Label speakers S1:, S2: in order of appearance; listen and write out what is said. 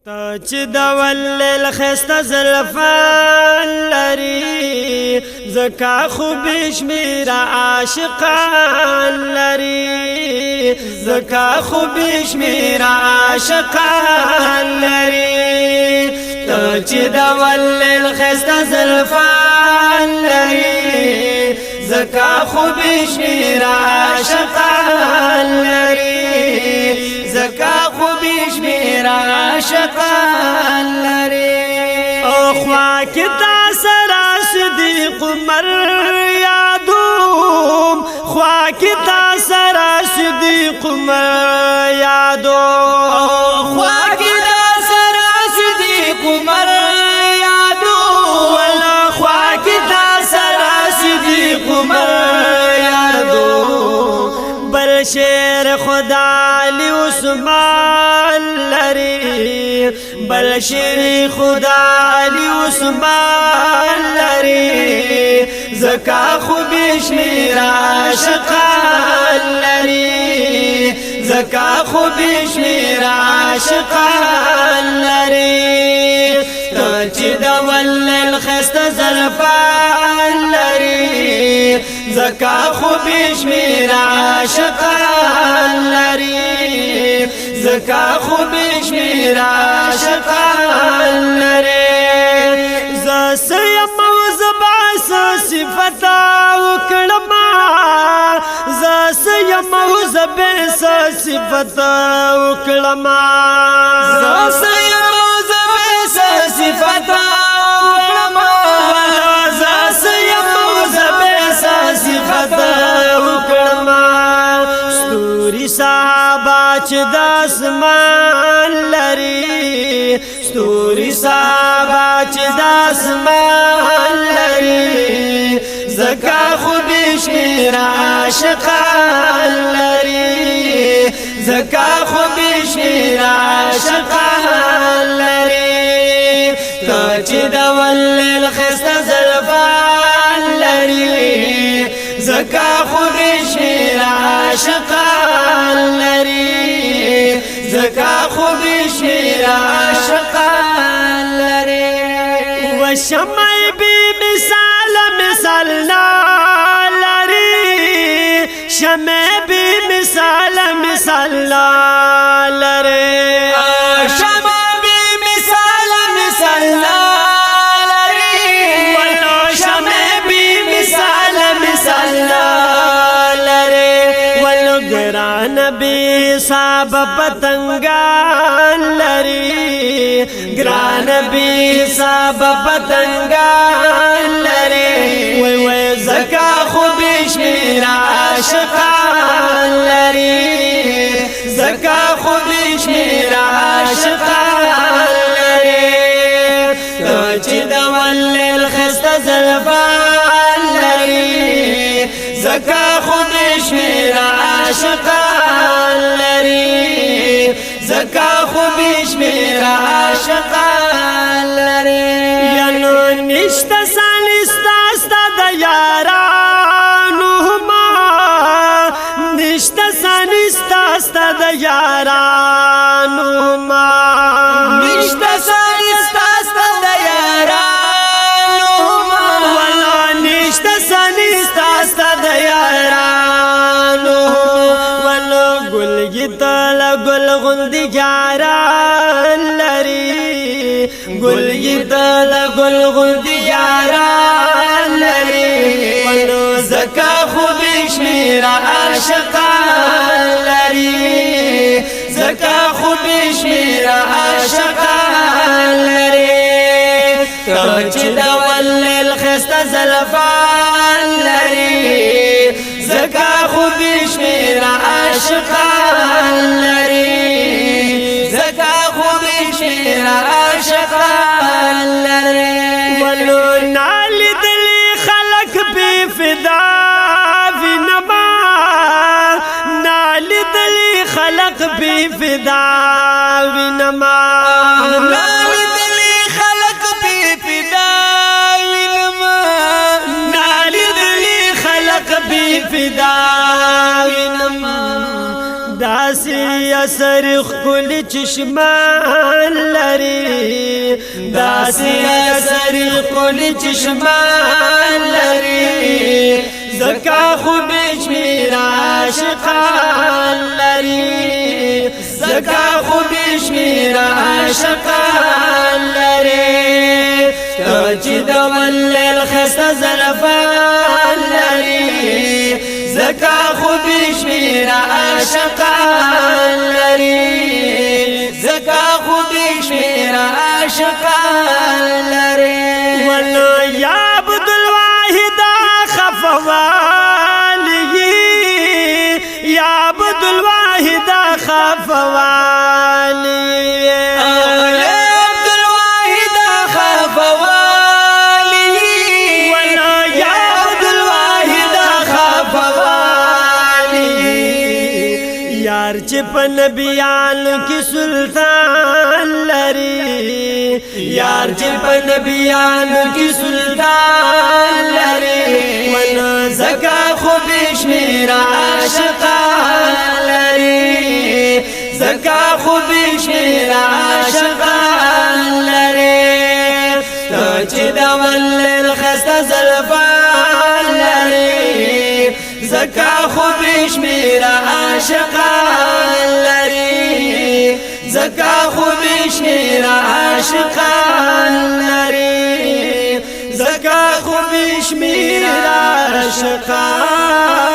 S1: تا چې د ولل خسته زلفان لري زکا خو بشمیر عاشقان لري زکا خو بشمیر عاشقان لري تا چې د ولل خسته زلفان لري زکا خو بشمیر عاشقان لري زکا خو بشمیر عاشقان لري او خوا کی تا سرا صدیق عمر یادوم خوا کی تا سرا صدیق عمر یادوم خوا کی تا سرا صدیق عمر یادوم ولا خوا کی تا سرا صدیق عمر یادوم بر شیر خدا علی عثمان لری بل شیر خدا علی عثمان لری زکا خو بشمیر عاشقان لری زکا خو بشمیر عاشقان لری تا چې د ولل خسته زلفان لری زکا خو بشمیر عاشقان لری زکا خو بشمیر عاشقان لری زسیم وزباس صفتا وکړما زسیم وزباس صفتا وکړما زسیم وزباس صفتا وکړما زسیم وزباس صفتا وکړما ستوري صحابه چې د اسمان لري ستوري صحابه چې د اسمان لري زکا خو بشمیر عاشقان لري زکا خو بشمیر عاشقان لري تا چې د ولل خسته زلفان لري زکا خو بشمیر عاشقان لري زکا خو بشمیر عاشقان لري و شمع بی مثال مثال لري شمع بی مثال مثال لري شمع بی مثال مثال لري ولو شمع بی مثال مثال گران بی صاحب پتنگان لری گران بی صاحب پتنگان لری وی وی زکا خو بشمیر عاشقان لری زکا خو بشمیر عاشقان لری تا چې د ولل خسته زلفان لری زکا خو بشمیر عاشقان لري زکا خو بشمیر عاشقان لري ینو نشتا سانستا ستا د یارانو ما نشتا سانستا ستا د یارانو ما نشتا سانستا ستا د یارانو ما ولا نشتا سانستا ستا د یارانو گل غندی یاران لری گل گیتل گل غندی یاران لری ولو زکا خو بشمیر عاشقان لری زکا خو بشمیر عاشقان لری تا چې د ولل خسته زلفان لری زکا خو بشمیر عاشقان لري زکا خو بشمیر عاشقان لري ولو نال دلی خلق بی فدا وینما نال دلی خلق بی فدا وینما نال دلی خلق بی فدا وینما نال دلی خلق بی فدا داسی اثر خل چشمان لري داسیا سری قولی چشمان لري زکا خو بشمیر عاشقان لري زکا خو بشمیر عاشقان لري تو چې د ولل خسته زلفان لري زکا خو بشمیر عاشقان لري زکا خو بشمیر عاشقان لري
S2: ولو یا عبد الواحد خفوالی یا عبد الواحد خفوالی چې په نبیانو کې سلطان لري
S1: یار چې په نبیانو کې سلطان لري ون زکا خو بشمیر عاشقان لري زکا خو بشمیر عاشقان لري تو چې د ولل خسته زلفان لري زکا خو بشمیر عاشقان لري زکا خو بشمیر عاشقان لري زکا خو بشمیر عاشقان